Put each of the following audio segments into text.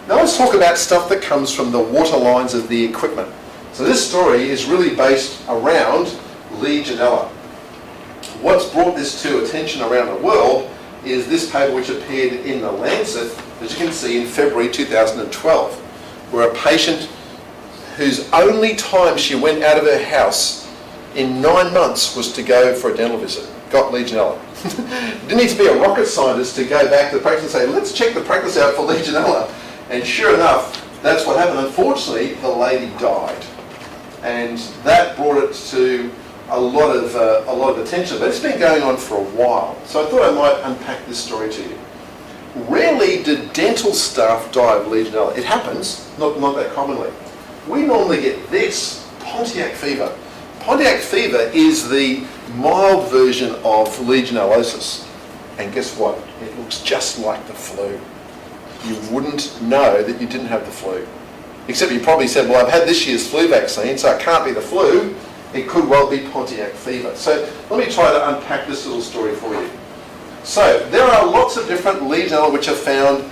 Now let's talk about stuff that comes from the water lines of the equipment. So this story is really based around Legionella. What's brought this to attention around the world is this paper which appeared in The Lancet, as you can see, in February 2012, where a patient whose only time she went out of her house in 9 months was to go for a dental visit got Legionella. Didn't need to be a rocket scientist to go back to the practice and say, let's check the practice out for Legionella. And sure enough, that's what happened. Unfortunately, the lady died. And that brought it to a lot of attention, but it's been going on for a while. So I thought I might unpack this story to you. Rarely do dental staff die of Legionella. It happens, not that commonly. We normally get this, Pontiac fever. Pontiac fever is the mild version of Legionellosis. And guess what? It looks just like the flu. You wouldn't know that you didn't have the flu. Except you probably said, well, I've had this year's flu vaccine, so it can't be the flu. It could well be Pontiac fever. So let me try to unpack this little story for you. So there are lots of different Legionella which are found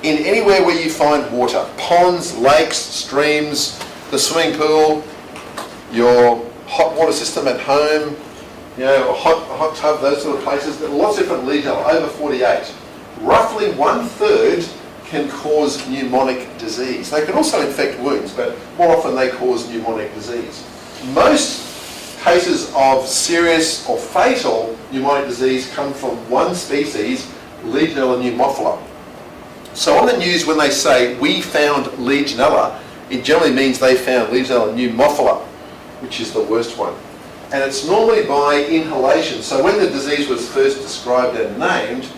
in anywhere where you find water. Ponds, lakes, streams, the swimming pool, your hot water system at home, a hot tub, those sort of places. There are lots of different Legionella, over 48. Roughly 1/3 can cause pneumonic disease. They can also infect wounds, but more often they cause pneumonic disease. Most cases of serious or fatal pneumonic disease come from one species, Legionella pneumophila. So on the news when they say, we found Legionella, it generally means they found Legionella pneumophila, which is the worst one. And it's normally by inhalation. So when the disease was first described and named,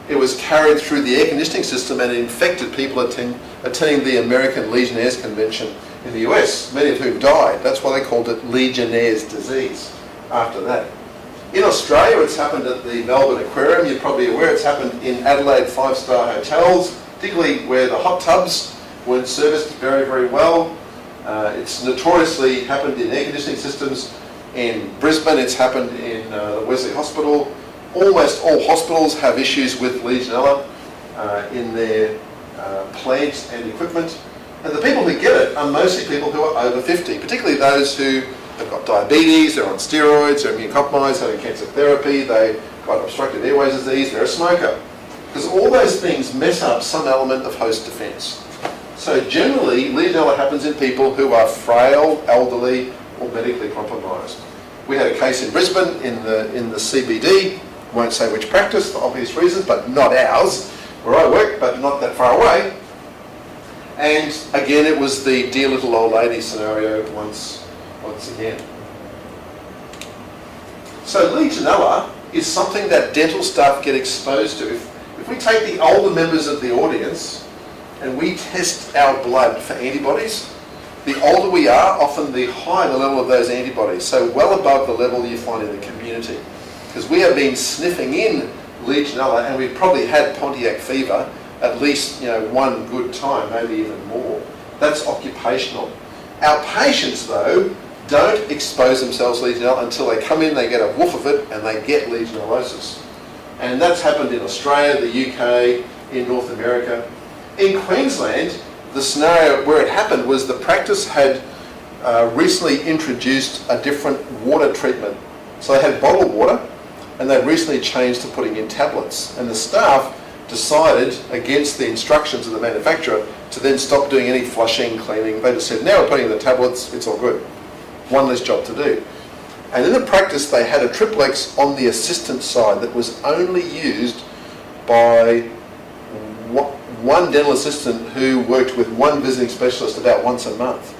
it was carried through the air conditioning system and infected people attending the American Legionnaires Convention in the US, many of whom died. That's why they called it Legionnaire's disease after that. In Australia, it's happened at the Melbourne Aquarium. You're probably aware it's happened in Adelaide 5-star hotels, particularly where the hot tubs weren't serviced very, very well. It's notoriously happened in air conditioning systems. In Brisbane, it's happened in the Wesley Hospital. Almost all hospitals have issues with Legionella in their plants and equipment. And the people who get it are mostly people who are over 50, particularly those who have got diabetes, they're on steroids, they're immunocompromised, having cancer therapy, they've got obstructive airways disease, they're a smoker. Because all those things mess up some element of host defence. So generally, Legionella happens in people who are frail, elderly, or medically compromised. We had a case in Brisbane in the CBD, won't say which practice for obvious reasons, but not ours, where I work, but not that far away. And again, it was the dear little old lady scenario once again. So Legionella is something that dental staff get exposed to. If we take the older members of the audience and we test our blood for antibodies, the older we are, often the higher the level of those antibodies, so well above the level you find in the community. Because we have been sniffing in Legionella and we've probably had Pontiac fever at least one good time, maybe even more. That's occupational. Our patients, though, don't expose themselves to Legionella until they come in, they get a whiff of it, and they get Legionellosis. And that's happened in Australia, the UK, in North America. In Queensland, the scenario where it happened was the practice had recently introduced a different water treatment. So they had bottled water, and they recently changed to putting in tablets. And the staff decided, against the instructions of the manufacturer, to then stop doing any flushing, cleaning. They just said, now we're putting in the tablets, it's all good. One less job to do. And in the practice, they had a triplex on the assistant side that was only used by one dental assistant who worked with one visiting specialist about once a month.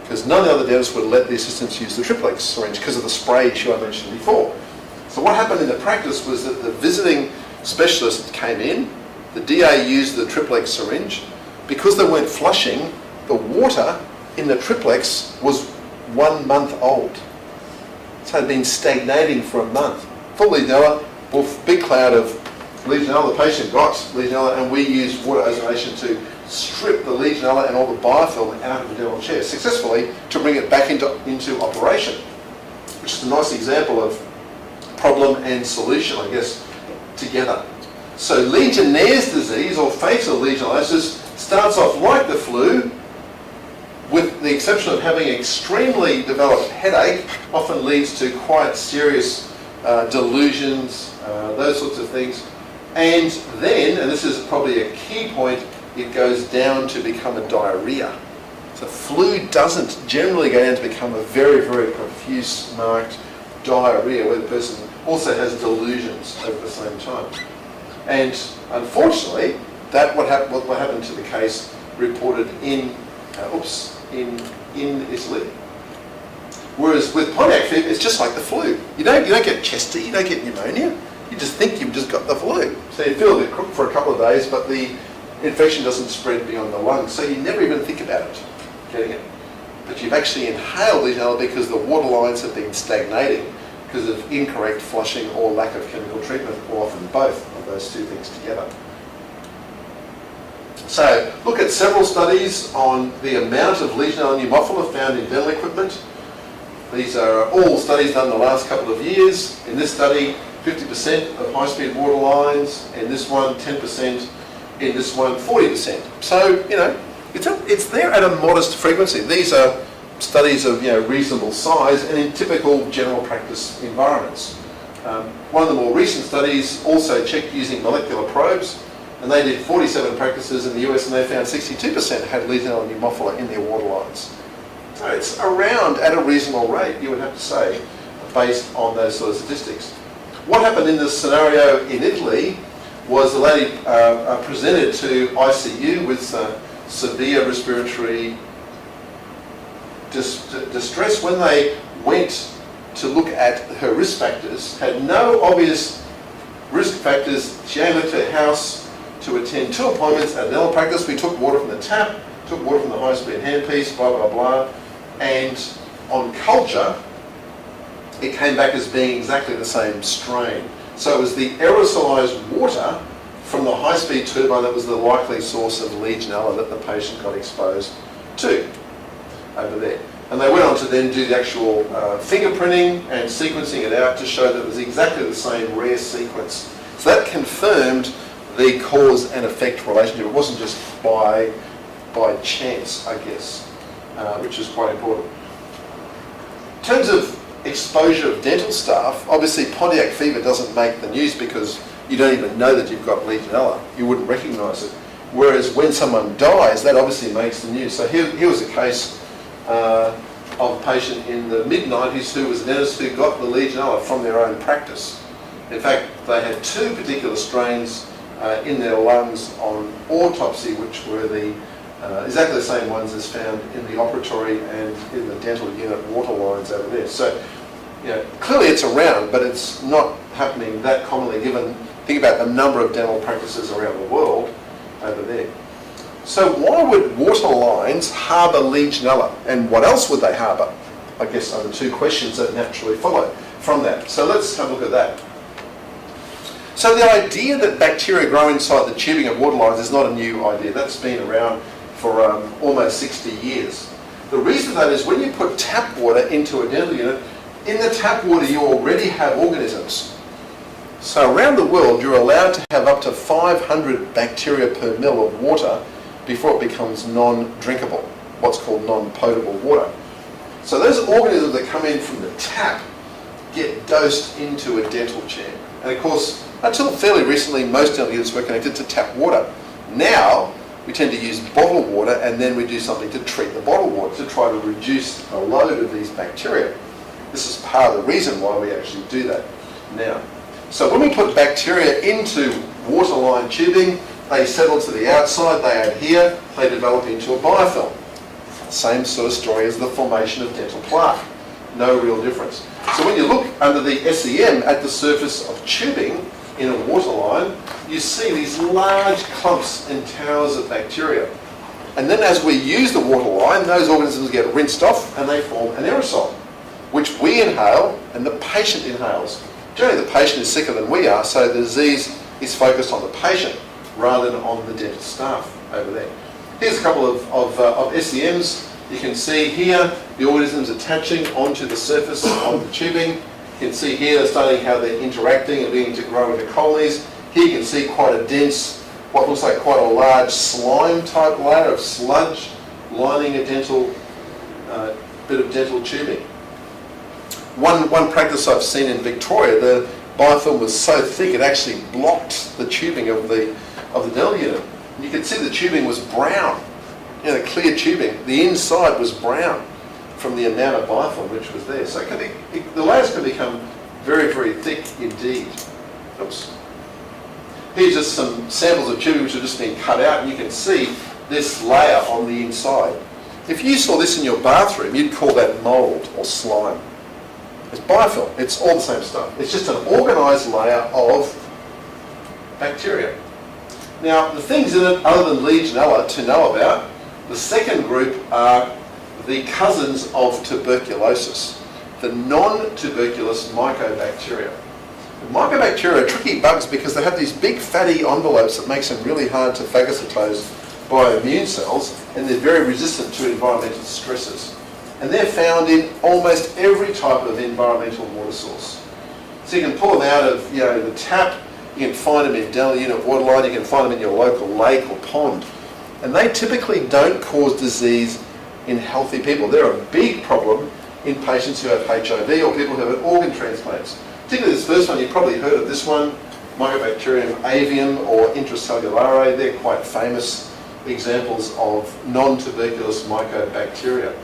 Because none of the other dentists would let the assistants use the triplex syringe because of the spray issue I mentioned before. So what happened in the practice was that the visiting specialist came in, the DA used the triplex syringe. Because they weren't flushing, the water in the triplex was 1 month old. So it had been stagnating for a month. Full Legionella, big cloud of Legionella, the patient got Legionella, and we used water ozonation to strip the Legionella and all the biofilm out of the dental chair successfully to bring it back into operation, which is a nice example of problem and solution, I guess, together. So Legionnaire's disease, or fatal Legionellosis, Starts off like the flu, with the exception of having extremely developed headache, often leads to quite serious delusions, those sorts of things. And then, and this is probably a key point, it goes down to become a diarrhea. So flu doesn't generally go down to become a very, very profuse, marked diarrhea where the person also has delusions over the same time. And unfortunately, that what happened to the case reported in Italy. Whereas with Pontiac fever, it's just like the flu. You don't get chest, you don't get pneumonia. You just think you've just got the flu. So you feel a bit crook for a couple of days, but the infection doesn't spread beyond the lungs, so you never even think about it, getting it. But you've actually inhaled Legionella because the water lines have been stagnating because of incorrect flushing or lack of chemical treatment, or often both of those two things together. So look at several studies on the amount of Legionella pneumophila found in dental equipment. These are all studies done in the last couple of years. In this study, 50% of high-speed water lines, in this one 10%, in this one 40%. So, it's there at a modest frequency. These are studies of reasonable size and in typical general practice environments. One of the more recent studies also checked using molecular probes, and they did 47 practices in the US, and they found 62% had Legionella pneumophila in their water lines. So it's around at a reasonable rate, you would have to say, based on those sort of statistics. What happened in this scenario in Italy was the lady presented to ICU with severe respiratory distress. When they went to look at her risk factors, had no obvious risk factors. She only left her house to attend 2 appointments at dental practice. We took water from the tap, took water from the high-speed handpiece, blah, blah, blah. And on culture, it came back as being exactly the same strain. So it was the aerosolized water from the high-speed turbine that was the likely source of Legionella that the patient got exposed to over there. And they went on to then do the actual fingerprinting and sequencing it out to show that it was exactly the same rare sequence. So that confirmed the cause and effect relationship. It wasn't just by chance, I guess, which is quite important. In terms of exposure of dental staff, obviously Pontiac fever doesn't make the news because you don't even know that you've got Legionella. You wouldn't recognise it. Whereas when someone dies, that obviously makes the news. So here was a case of a patient in the mid-90s who was a dentist who got the Legionella from their own practice. In fact, they had 2 particular strains in their lungs on autopsy, which were the exactly the same ones as found in the operatory and in the dental unit water lines over there. So, clearly it's around, but it's not happening that commonly given, think about the number of dental practices around the world over there. So why would water lines harbour Legionella? And what else would they harbour? I guess are the 2 questions that naturally follow from that. So let's have a look at that. So the idea that bacteria grow inside the tubing of water lines is not a new idea. That's been around for almost 60 years. The reason for that is when you put tap water into a dental unit, in the tap water you already have organisms. So around the world you're allowed to have up to 500 bacteria per mil of water before it becomes non-drinkable, what's called non-potable water. So those organisms that come in from the tap get dosed into a dental chair. And of course, until fairly recently, most dental units were connected to tap water. Now, we tend to use bottled water, and then we do something to treat the bottled water to try to reduce the load of these bacteria. This is part of the reason why we actually do that now. So when we put bacteria into water-line tubing, they settle to the outside, they adhere, they develop into a biofilm. Same sort of story as the formation of dental plaque. No real difference. So when you look under the SEM at the surface of tubing in a water line, you see these large clumps and towers of bacteria. And then as we use the water line, those organisms get rinsed off and they form an aerosol, which we inhale and the patient inhales. Generally the patient is sicker than we are, so the disease is focused on the patient rather than on the dental staff over there. Here's a couple of SEMs. You can see here the organisms attaching onto the surface of the tubing. You can see here they're starting how they're interacting and beginning to grow into colonies. Here you can see quite a dense what looks like quite a large slime-type layer of sludge lining a dental bit of dental tubing. One practice I've seen in Victoria, the biofilm was so thick it actually blocked the tubing of the dental unit. You could see the tubing was brown, the clear tubing. The inside was brown from the amount of biofilm which was there. So the layers can become very, very thick indeed. Oops. Here's just some samples of tubing which have just been cut out, and you can see this layer on the inside. If you saw this in your bathroom, you'd call that mould or slime. It's biofilm. It's all the same stuff. It's just an organised layer of bacteria. Now, the things in it other than Legionella to know about, the second group are the cousins of tuberculosis, the non-tuberculous mycobacteria. Mycobacteria are tricky bugs because they have these big fatty envelopes that makes them really hard to phagocytose by immune cells, and they're very resistant to environmental stresses. And they're found in almost every type of environmental water source. So you can pull them out of the tap, you can find them in dental unit waterline, you can find them in your local lake or pond. And they typically don't cause disease in healthy people. They're a big problem in patients who have HIV or people who have organ transplants. Particularly this first one, you've probably heard of this one, Mycobacterium avium or intracellulare. They're quite famous examples of non-tuberculous mycobacteria.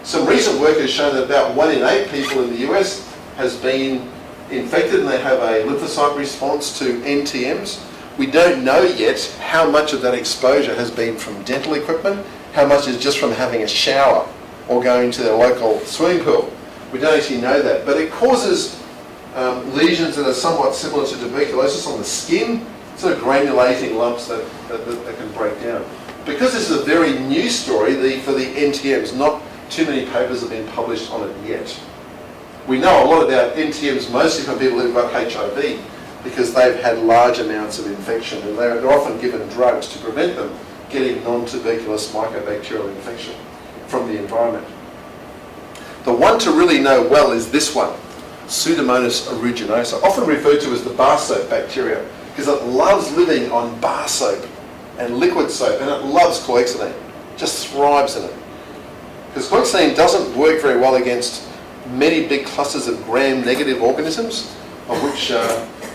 Some recent work has shown that about 1 in 8 people in the US has been infected and they have a lymphocyte response to NTMs. We don't know yet how much of that exposure has been from dental equipment, how much is just from having a shower or going to their local swimming pool. We don't actually know that, but it causes lesions that are somewhat similar to tuberculosis on the skin, sort of granulating lumps that can break down. Because this is a very new story, for the NTMs, not too many papers have been published on it yet. We know a lot about NTMs mostly from people who've got HIV because they've had large amounts of infection, and they're often given drugs to prevent them getting non-tuberculous mycobacterial infection from the environment. The one to really know well is this one, Pseudomonas aeruginosa, often referred to as the bar soap bacteria, because it loves living on bar soap and liquid soap, and it loves chlorhexidine, just thrives in it. Because chlorhexidine doesn't work very well against many big clusters of gram-negative organisms, of which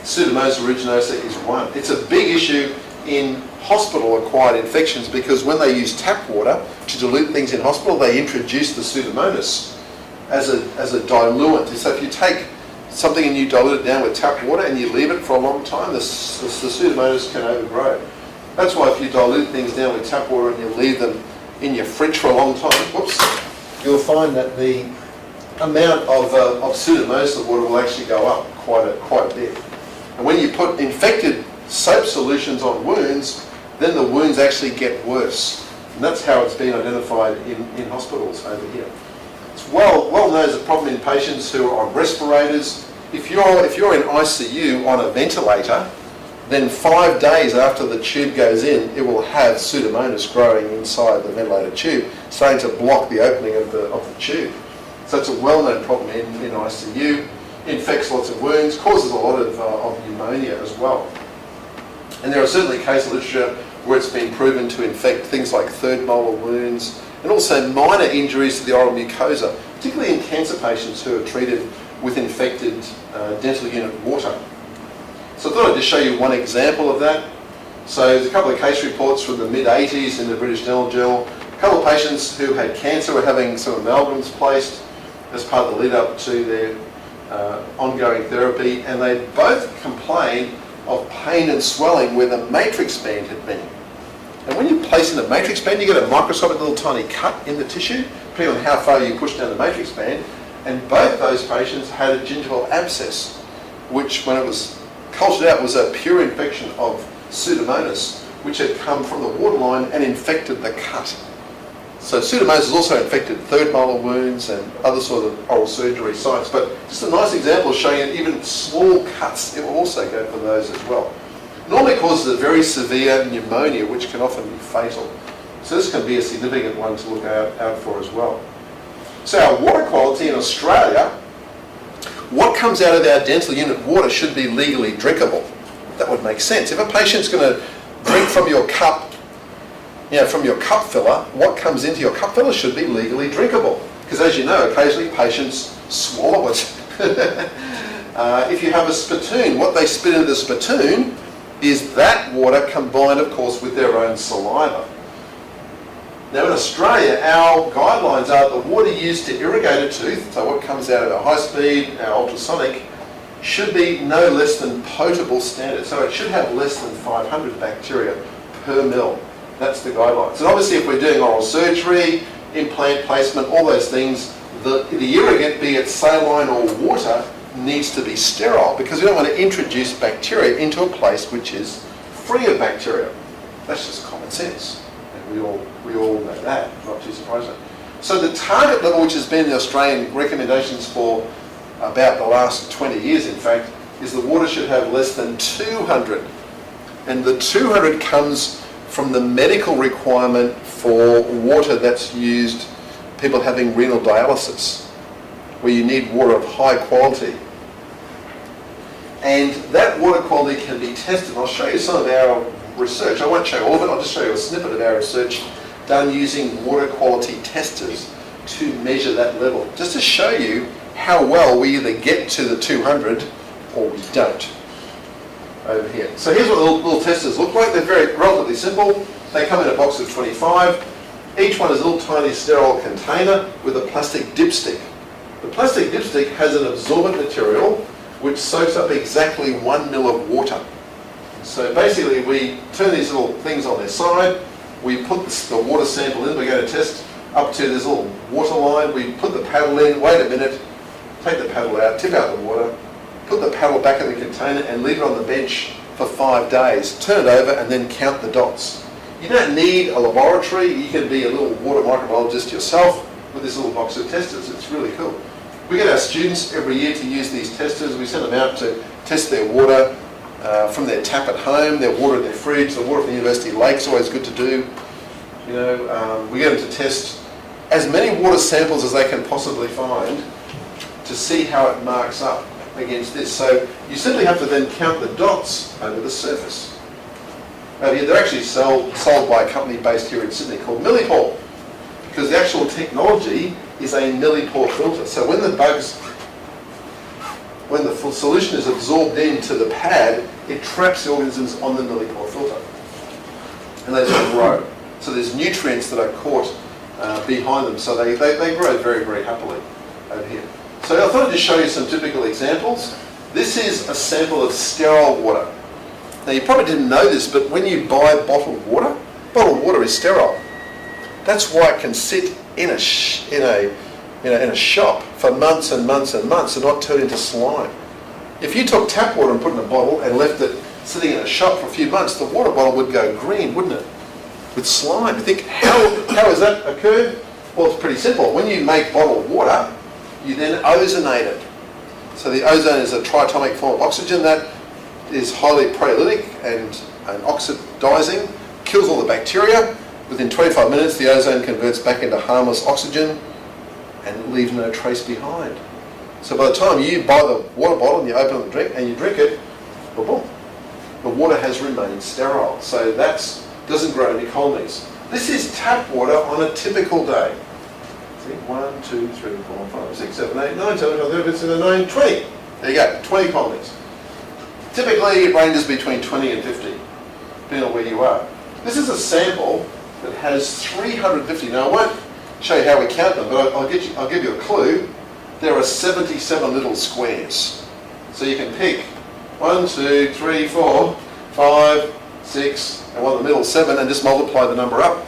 Pseudomonas aeruginosa is one. It's a big issue in hospital-acquired infections because when they use tap water to dilute things in hospital, they introduce the Pseudomonas as a diluent. So if you take something and you dilute it down with tap water and you leave it for a long time, the Pseudomonas can overgrow. That's why if you dilute things down with tap water and you leave them in your fridge for a long time, you'll find that the amount of Pseudomonas in the water will actually go up quite a bit. And when you put infected soap solutions on wounds, then the wounds actually get worse. And that's how it's been identified in hospitals over here. It's well known as a problem in patients who are on respirators. If you're in ICU on a ventilator, then 5 days after the tube goes in, it will have Pseudomonas growing inside the ventilator tube, starting to block the opening of the tube. So it's a well-known problem in ICU, infects lots of wounds, causes a lot of pneumonia as well. And there are certainly case literature where it's been proven to infect things like third molar wounds and also minor injuries to the oral mucosa, particularly in cancer patients who are treated with infected dental unit water. So I thought I'd just show you one example of that. So there's a couple of case reports from the mid-80s in the British Dental Journal. A couple of patients who had cancer were having some amalgams placed as part of the lead up to their ongoing therapy, and they both complained of pain and swelling where the matrix band had been. And when you place in a matrix band, you get a microscopic little tiny cut in the tissue, depending on how far you push down the matrix band, and both those patients had a gingival abscess, which when it was cultured out was a pure infection of Pseudomonas, which had come from the waterline and infected the cut. So Pseudomonas has also infected third molar wounds and other sort of oral surgery sites, but just a nice example showing that even small cuts, it will also go for those as well. Normally causes a very severe pneumonia, which can often be fatal. So this can be a significant one to look out for as well. So our water quality in Australia, what comes out of our dental unit water should be legally drinkable. That would make sense. If a patient's going to drink drink from your cup, from your cup filler, what comes into your cup filler should be legally drinkable. Because as you know, occasionally patients swallow it. If you have a spittoon, what they spit into the spittoon is that water combined, of course, with their own saliva. Now in Australia, our guidelines are the water used to irrigate a tooth, so what comes out of our high speed, our ultrasonic, should be no less than potable standard. So it should have less than 500 bacteria per mil. That's the guidelines. And obviously if we're doing oral surgery, implant placement, all those things, the irrigant, be it saline or water, needs to be sterile because we don't want to introduce bacteria into a place which is free of bacteria. That's just common sense. And we all know that, not too surprising. So the target level, which has been the Australian recommendations for about the last 20 years, in fact, is the water should have less than 200. And the 200 comes from the medical requirement for water that's used, people having renal dialysis, where you need water of high quality. And that water quality can be tested. I'll show you some of our research. I won't show all of it, I'll just show you a snippet of our research done using water quality testers to measure that level, just to show you how well we either get to the 200 or we don't. Over here. So here's what the little testers look like. They're relatively simple. They come in a box of 25. Each one is a little tiny sterile container with a plastic dipstick. The plastic dipstick has an absorbent material which soaks up exactly 1 ml of water. So basically we turn these little things on their side, we put the water sample in, we're going to test up to this little water line, we put the paddle in, wait a minute, take the paddle out, tip out the water, put the paddle back in the container and leave it on the bench for 5 days. Turn it over and then count the dots. You don't need a laboratory, you can be a little water microbiologist yourself with this little box of testers. It's really cool. We get our students every year to use these testers. We send them out to test their water from their tap at home, their water in their fridge, the water from the university lake's always good to do. We get them to test as many water samples as they can possibly find to see how it marks up against this. So you simply have to then count the dots over the surface. They're actually sold by a company based here in Sydney called Millipore, because the actual technology is a Millipore filter. So when the full solution is absorbed into the pad, it traps the organisms on the Millipore filter, and they just grow. So there's nutrients that are caught behind them, so they grow very, very happily over here. So I thought I'd just show you some typical examples. This is a sample of sterile water. Now you probably didn't know this, but when you buy bottled water is sterile. That's why it can sit in a shop for months and months and months and not turn into slime. If you took tap water and put it in a bottle and left it sitting in a shop for a few months, the water bottle would go green, wouldn't it? With slime. You think, how has that occurred? Well, it's pretty simple. When you make bottled water, you then ozonate it. So the ozone is a triatomic form of oxygen that is highly proteolytic and oxidizing, kills all the bacteria. Within 25 minutes, the ozone converts back into harmless oxygen and leaves no trace behind. So by the time you buy the water bottle and you open the drink and you drink it, boom, the water has remained sterile. So that doesn't grow any colonies. This is tap water on a typical day. See, 1, 2, 3, 4, 5, 6, 7, 8, 9, 10, 9, 20. There you go, 20 colonies. Typically it ranges between 20 and 50, depending on where you are. This is a sample that has 350. Now I won't show you how we count them, but I'll give you a clue. There are 77 little squares. So you can pick 1, 2, 3, 4, 5, 6, and one in the middle, 7, and just multiply the number up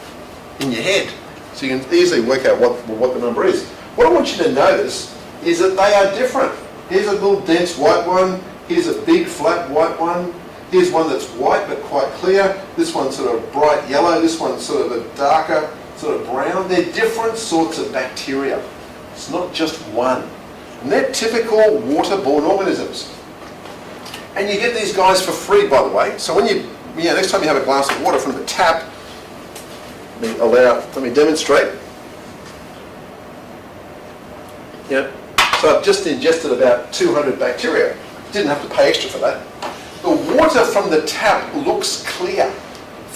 in your head. So you can easily work out what the number is. What I want you to notice is that they are different. Here's a little dense white one. Here's a big flat white one. Here's one that's white but quite clear. This one's sort of bright yellow. This one's sort of a darker sort of brown. They're different sorts of bacteria. It's not just one. And they're typical waterborne organisms. And you get these guys for free, by the way. So when next time you have a glass of water from the tap, let me demonstrate. Yeah. So I've just ingested about 200 bacteria. Didn't have to pay extra for that. The water from the tap looks clear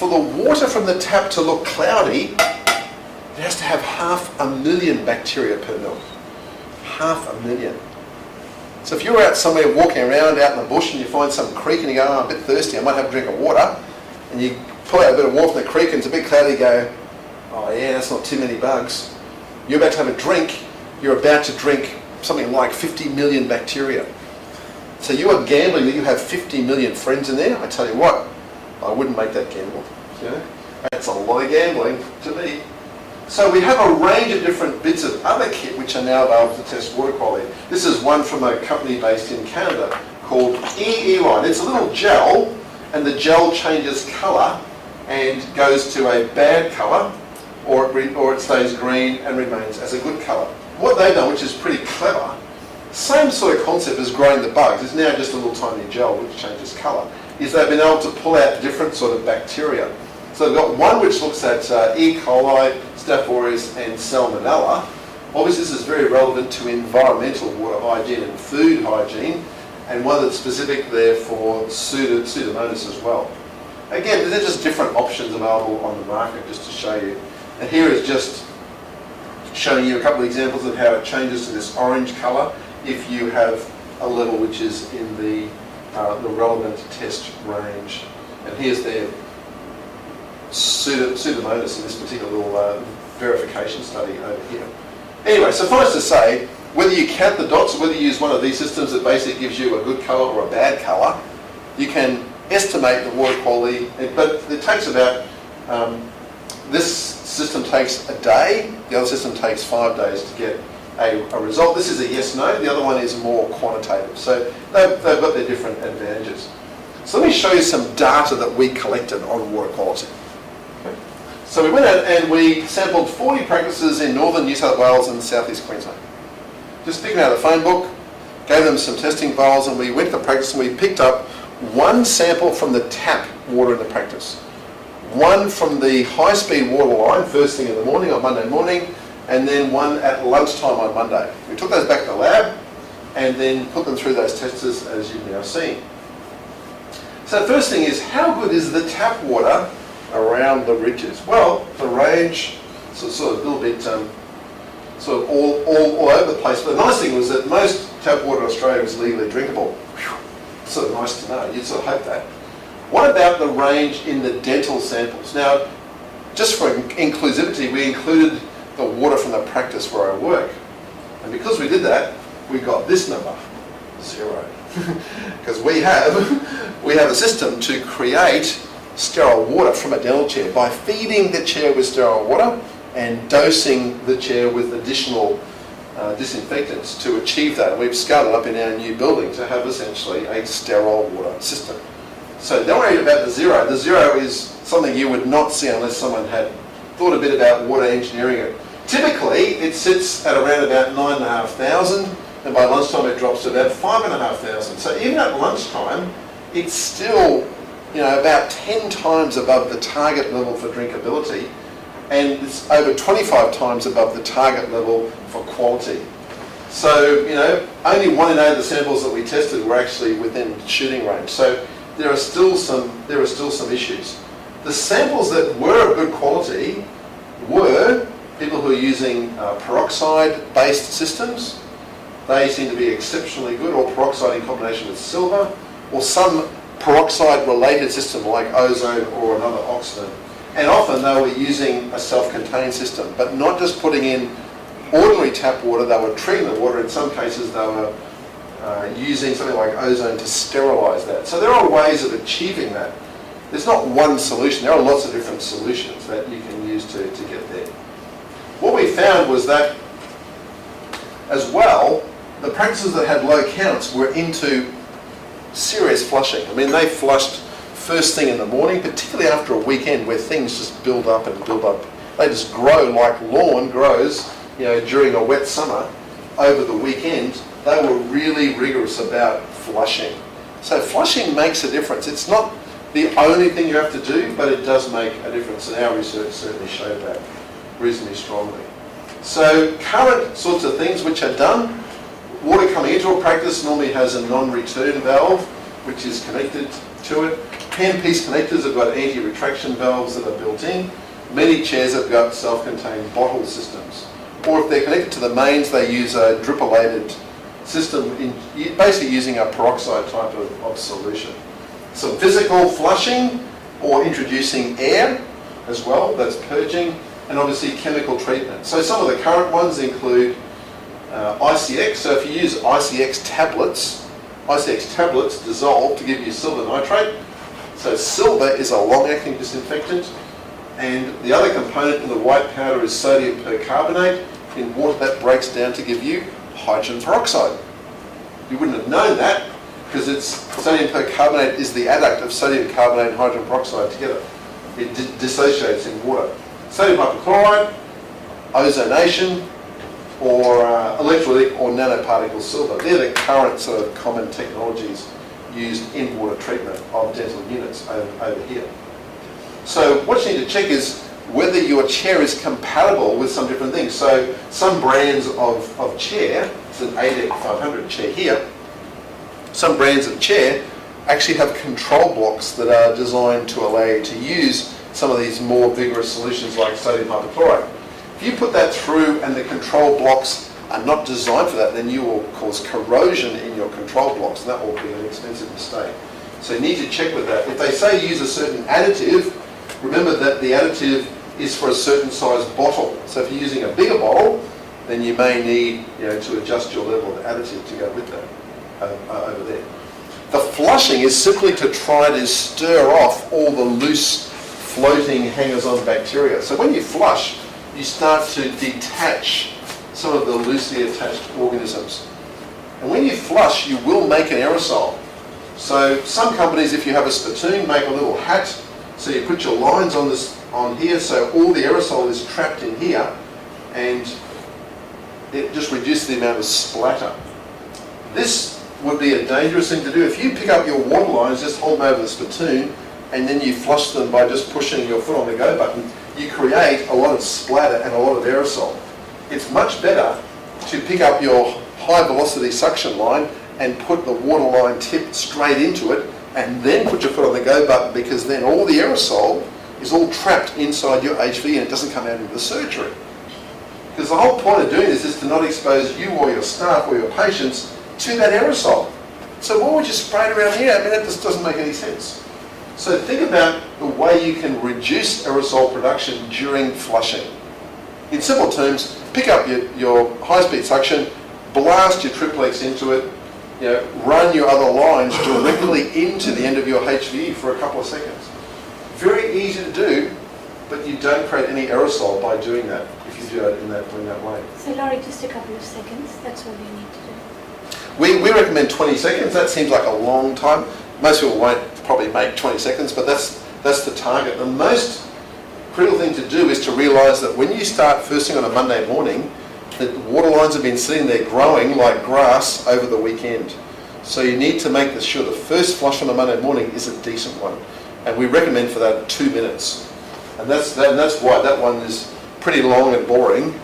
for the water from the tap to look cloudy, it has to have 500,000 bacteria per mil. 500,000. So if you're out somewhere walking around out in the bush and you find some creek and you go, oh, I'm a bit thirsty, I might have a drink of water, and you pull out a bit of water from the creek and it's a bit cloudy, you go, oh yeah, that's not too many bugs. You're about to have a drink, you're about to drink something like 50 million bacteria. So you are gambling that you have 50 million friends in there. I tell you what, I wouldn't make that gamble. You know? That's a lot of gambling to me. So we have a range of different bits of other kit which are now available to test water quality. This is one from a company based in Canada called E-Line. It's a little gel, and the gel changes colour and goes to a bad colour, or it stays green and remains as a good colour. What they've done, which is pretty clever, same sort of concept as growing the bugs, it's now just a little tiny gel which changes colour, is they've been able to pull out different sort of bacteria. So they've got one which looks at E. coli, Staph aureus and Salmonella. Obviously this is very relevant to environmental water hygiene and food hygiene, and one that's specific there for Pseudomonas as well. Again, they're just different options available on the market just to show you. And here is just showing you a couple of examples of how it changes to this orange colour if you have a level which is in the relevant test range. And here's their Pseudomonas in this particular little verification study over here. Anyway, suffice to say, whether you count the dots or whether you use one of these systems that basically gives you a good colour or a bad colour, you can estimate the water quality, but it takes about, this system takes a day, the other system takes 5 days to get a result. This is a yes-no, the other one is more quantitative. So they've got their different advantages. So let me show you some data that we collected on water quality. So we went out and we sampled 40 practices in northern New South Wales and southeast Queensland. Just picking out the phone book, gave them some testing files, and we went to the practice and we picked up one sample from the tap water in the practice, one from the high-speed water line first thing in the morning on Monday morning, and then one at lunchtime on Monday. We took those back to the lab and then put them through those testers as you've now seen. So the first thing is, how good is the tap water around the ridges? Well, the range, so sort of a little bit sort of all over the place. But the nice thing was that most tap water in Australia was legally drinkable. Whew, sort of nice to know. You'd sort of hope that. What about the range in the dental samples? Now, just for inclusivity, we included the water from the practice where I work. And because we did that, we got this number, 0. Because we have a system to create sterile water from a dental chair by feeding the chair with sterile water and dosing the chair with additional disinfectants to achieve that. We've scaled it up in our new building to have essentially a sterile water system. So don't worry about the 0. The 0 is something you would not see unless someone had thought a bit about water engineering it. Typically, it sits at around about 9,500, and by lunchtime it drops to about 5,500. So even at lunchtime, it's still, about 10 times above the target level for drinkability, and it's over 25 times above the target level for quality. So, only 1 in 8 of the samples that we tested were actually within shooting range. So there are still some issues. The samples that were of good quality were people who are using peroxide-based systems. They seem to be exceptionally good, or peroxide in combination with silver, or some peroxide-related system like ozone or another oxidant. And often they were using a self-contained system, but not just putting in ordinary tap water, they were treating the water. In some cases they were using something like ozone to sterilise that. So there are ways of achieving that. There's not one solution, there are lots of different solutions that you can use to get there. What we found was that, as well, the practices that had low counts were into serious flushing. I mean, they flushed first thing in the morning, particularly after a weekend where things just build up and build up. They just grow like lawn grows, during a wet summer. Over the weekend, they were really rigorous about flushing. So flushing makes a difference. It's not the only thing you have to do, but it does make a difference, and our research certainly showed that reasonably strongly. So current sorts of things which are done, water coming into a practice normally has a non-return valve which is connected to it. Handpiece connectors have got anti-retraction valves that are built in. Many chairs have got self-contained bottle systems. Or if they're connected to the mains, they use a dripellated system, basically using a peroxide type of solution. Some physical flushing or introducing air as well, that's purging, and obviously chemical treatment. So some of the current ones include ICX. So if you use ICX tablets dissolve to give you silver nitrate. So silver is a long-acting disinfectant, and the other component in the white powder is sodium percarbonate. In water that breaks down to give you hydrogen peroxide. You wouldn't have known that because sodium percarbonate is the adduct of sodium carbonate and hydrogen peroxide together. It dissociates in water. Sodium hypochlorite, ozonation, or electrolytic or nanoparticle silver. They're the current sort of common technologies used in water treatment of dental units over here. So what you need to check is whether your chair is compatible with some different things. So some brands of chair, it's an ADEC 500 chair here, some brands of chair actually have control blocks that are designed to allow you to use some of these more vigorous solutions like sodium hypochlorite. If you put that through and the control blocks are not designed for that, then you will cause corrosion in your control blocks, and that will be an expensive mistake. So you need to check with that. If they say use a certain additive, remember that the additive is for a certain size bottle. So if you're using a bigger bottle, then you may need to adjust your level of additive to go with that over there. The flushing is simply to try to stir off all the loose floating hangers-on bacteria. So when you flush, you start to detach some of the loosely attached organisms. And when you flush, you will make an aerosol. So some companies, if you have a spittoon, make a little hat. So you put your lines on here, so all the aerosol is trapped in here, and it just reduces the amount of splatter. This would be a dangerous thing to do. If you pick up your water lines, just hold them over the spittoon, and then you flush them by just pushing your foot on the go button, you create a lot of splatter and a lot of aerosol. It's much better to pick up your high velocity suction line and put the water line tip straight into it, and then put your foot on the go button, because then all the aerosol is all trapped inside your HV and it doesn't come out into the surgery. Because the whole point of doing this is to not expose you or your staff or your patients to that aerosol. So why would you spray it around here? I mean, that just doesn't make any sense. So think about the way you can reduce aerosol production during flushing. In simple terms, pick up your high-speed suction, blast your triplex into it, run your other lines directly into the end of your HVE for a couple of seconds. Very easy to do, but you don't create any aerosol by doing that if you do it in that way. So Laurie, just a couple of seconds, that's all you need to do. We recommend 20 seconds. That seems like a long time. Most people won't probably make 20 seconds, but that's the target. The most critical thing to do is to realise that when you start first thing on a Monday morning, the water lines have been sitting there growing like grass over the weekend. So you need to make sure the first flush on a Monday morning is a decent one. And we recommend for that 2 minutes. And that's why that one is pretty long and boring,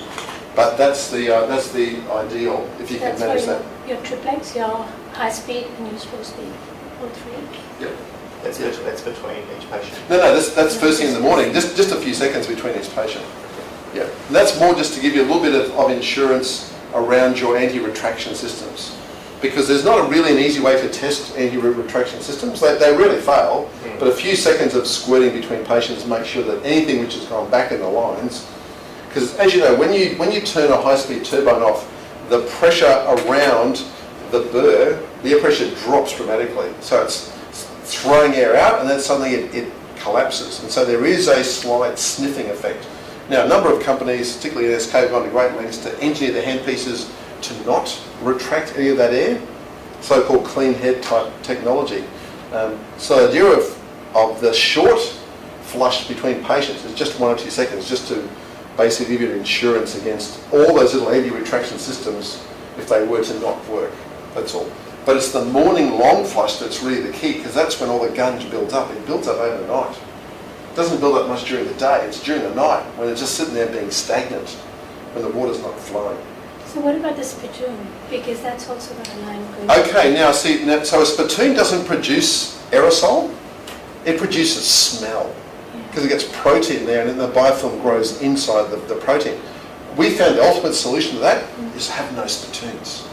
but that's the ideal if you can manage that. Your triplex, your high speed and your slow speed, all three. Yep. That's between each patient. No, that's first thing in the morning, just a few seconds between each patient. Yeah, and that's more just to give you a little bit of insurance around your anti-retraction systems. Because there's not really an easy way to test anti-retraction systems. They rarely fail, but a few seconds of squirting between patients make sure that anything which has gone back in the lines, because as you know, when you turn a high-speed turbine off, the pressure around the burr, the air pressure drops dramatically. So it's throwing air out, and then suddenly it collapses. And so there is a slight sniffing effect. Now, a number of companies, particularly NSK, have gone to great lengths to engineer the handpieces to not retract any of that air, so-called clean head type technology. So the idea of the short flush between patients is just 1 or 2 seconds, just to basically give you insurance against all those little anti-retraction systems if they were to not work. That's all. But it's the morning long flush that's really the key, because that's when all the gunge builds up. It builds up overnight. It doesn't build up much during the day. It's during the night when it's just sitting there being stagnant, when the water's not flowing. So what about the spittoon? Because that's also got a line going. Okay, now so a spittoon doesn't produce aerosol, it produces smell because it gets protein there, and then the biofilm grows inside the protein. We found the ultimate solution to that is to have no spittoons.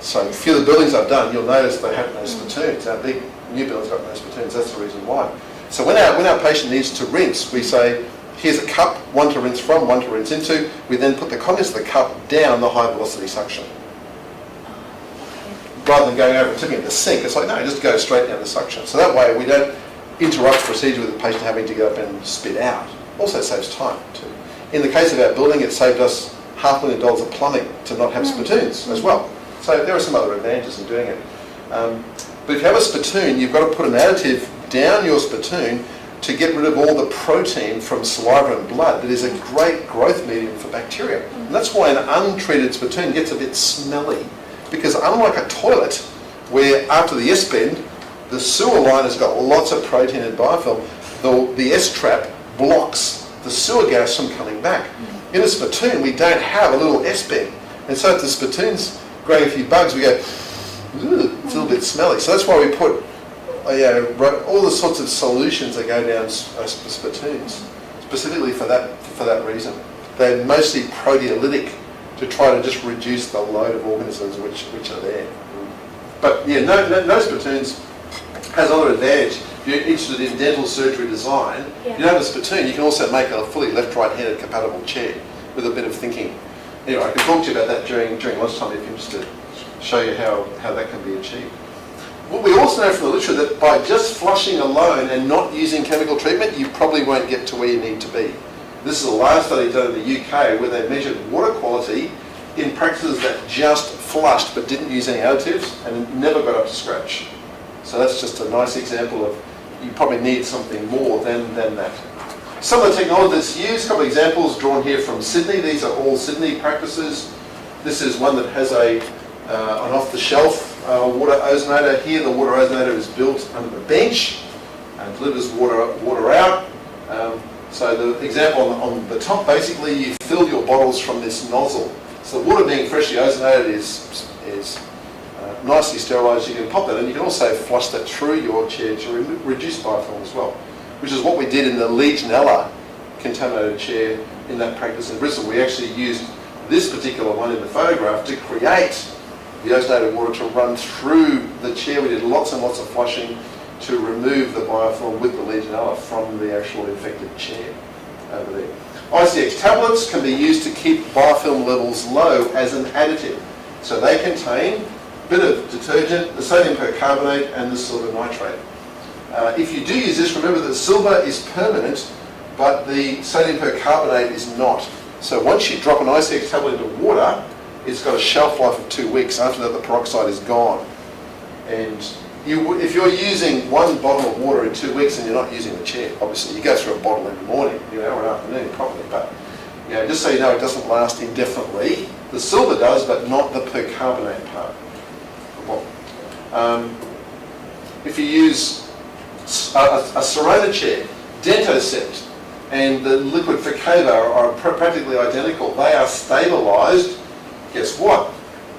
So a few of the buildings I've done, you'll notice they have no spittoons. Our big new buildings got no spittoons. That's the reason why. So when our patient needs to rinse, we say, here's a cup, one to rinse from, one to rinse into. We then put the contents of the cup down the high velocity suction. Rather than going over and tipping it in the sink, it's like, no, just go straight down the suction. So that way we don't interrupt the procedure with the patient having to get up and spit out. Also saves time too. In the case of our building, it saved us $500,000 of plumbing to not have spittoons as well. So there are some other advantages in doing it. But if you have a spittoon, you've got to put an additive down your spittoon to get rid of all the protein from saliva and blood that is a great growth medium for bacteria. And that's why an untreated spittoon gets a bit smelly, because unlike a toilet, where after the S-bend, the sewer line has got lots of protein and biofilm, the S-trap blocks the sewer gas from coming back. In a spittoon, we don't have a little S-bend. And so if the spittoon's growing a few bugs, we go, "Ugh," it's a little bit smelly. So that's why we put all the sorts of solutions that go down spittoons, specifically for that reason. They're mostly proteolytic to try to just reduce the load of organisms which are there. But yeah, no spittoons has another advantage. If you're interested in dental surgery design, you don't have a spittoon, you can also make a fully left-right-handed compatible chair with a bit of thinking. Anyway, I can talk to you about that during lunchtime if you're interested, show you how that can be achieved. What we also know from the literature that by just flushing alone and not using chemical treatment, you probably won't get to where you need to be. This is a large study done in the UK where they measured water quality in practices that just flushed but didn't use any additives and never got up to scratch. So that's just a nice example of you probably need something more than that. Some of the technology that's used, a couple of examples drawn here from Sydney. These are all Sydney practices. This is one that has an off-the-shelf water ozonator. Here the water ozonator is built under the bench and delivers water out. So the example on the top, basically you fill your bottles from this nozzle. So the water being freshly ozonated is nicely sterilised. You can pop that in. You can also flush that through your chair to reduce biofilm as well, which is what we did in the Legionella contaminated chair in that practice in Bristol. We actually used this particular one in the photograph to create the ozonated water to run through the chair. We did lots and lots of flushing to remove the biofilm with the Legionella from the actual infected chair over there. ICX tablets can be used to keep biofilm levels low as an additive. So they contain a bit of detergent, the sodium percarbonate and the silver nitrate. If you do use this, remember that silver is permanent, but the sodium percarbonate is not. So once you drop an ICX tablet into water, it's got a shelf life of 2 weeks. After that, the peroxide is gone. And if you're using one bottle of water in 2 weeks and you're not using the chair, obviously you go through a bottle every morning, or an afternoon probably, but just so you know, it doesn't last indefinitely. The silver does, but not the percarbonate part. If you use a Sirona chair, Dentocept, and the liquid Ficava are practically identical. They are stabilised, guess what?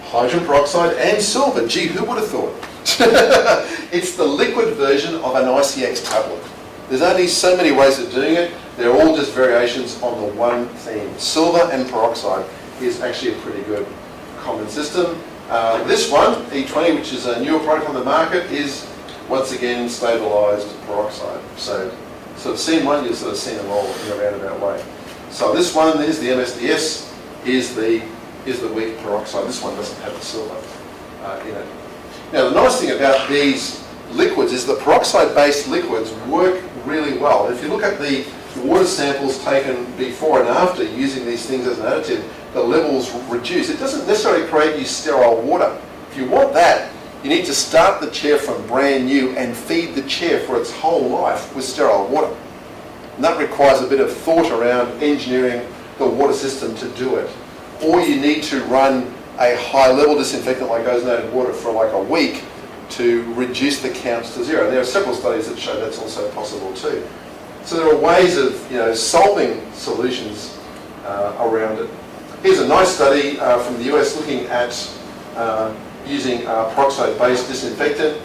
Hydrogen peroxide and silver. Gee, who would have thought? It's the liquid version of an ICX tablet. There's only so many ways of doing it. They're all just variations on the one theme. Silver and peroxide is actually a pretty good common system. This one, E20, which is a newer product on the market, is once again stabilised peroxide. So sort of seen one, you've sort of seen them all in a roundabout way. So this one is the MSDS, is the weak peroxide. This one doesn't have the silver in it. Now the nice thing about these liquids is the peroxide-based liquids work really well. If you look at the water samples taken before and after using these things as an additive, the levels reduce. It doesn't necessarily create you sterile water. If you want that, you need to start the chair from brand new and feed the chair for its whole life with sterile water. And that requires a bit of thought around engineering the water system to do it. Or you need to run a high-level disinfectant like ozonated water for like a week to reduce the counts to zero. And there are several studies that show that's also possible too. So there are ways of solving solutions around it. Here's a nice study from the US looking at using peroxide-based disinfectant.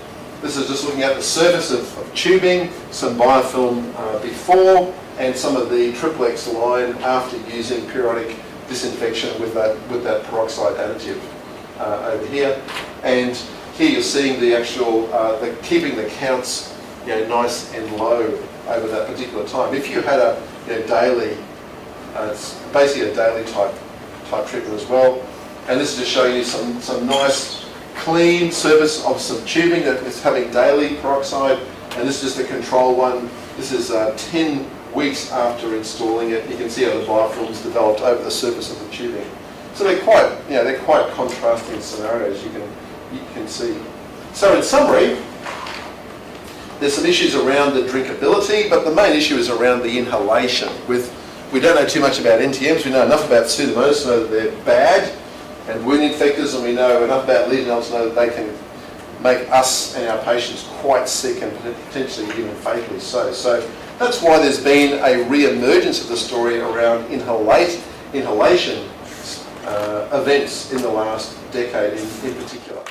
This is just looking at the surface of tubing, some biofilm before, and some of the XXX line after using periodic disinfection with that peroxide additive over here. And here you're seeing the actual, keeping the counts nice and low over that particular time. If you had a daily, it's basically a daily type treatment as well. And this is just showing you some nice clean surface of some tubing that is having daily peroxide, and this is just a control one. This is 10 weeks after installing it. You can see how the biofilms developed over the surface of the tubing. So they're quite contrasting scenarios. You can see. So in summary, there's some issues around the drinkability, but the main issue is around the inhalation. We don't know too much about NTMs. We know enough about Pseudomonas to know that they're bad and wound infectors, and we know enough about Legionella to know that they can make us and our patients quite sick and potentially even fatally so. So that's why there's been a re-emergence of the story around inhalation events in the last decade in particular.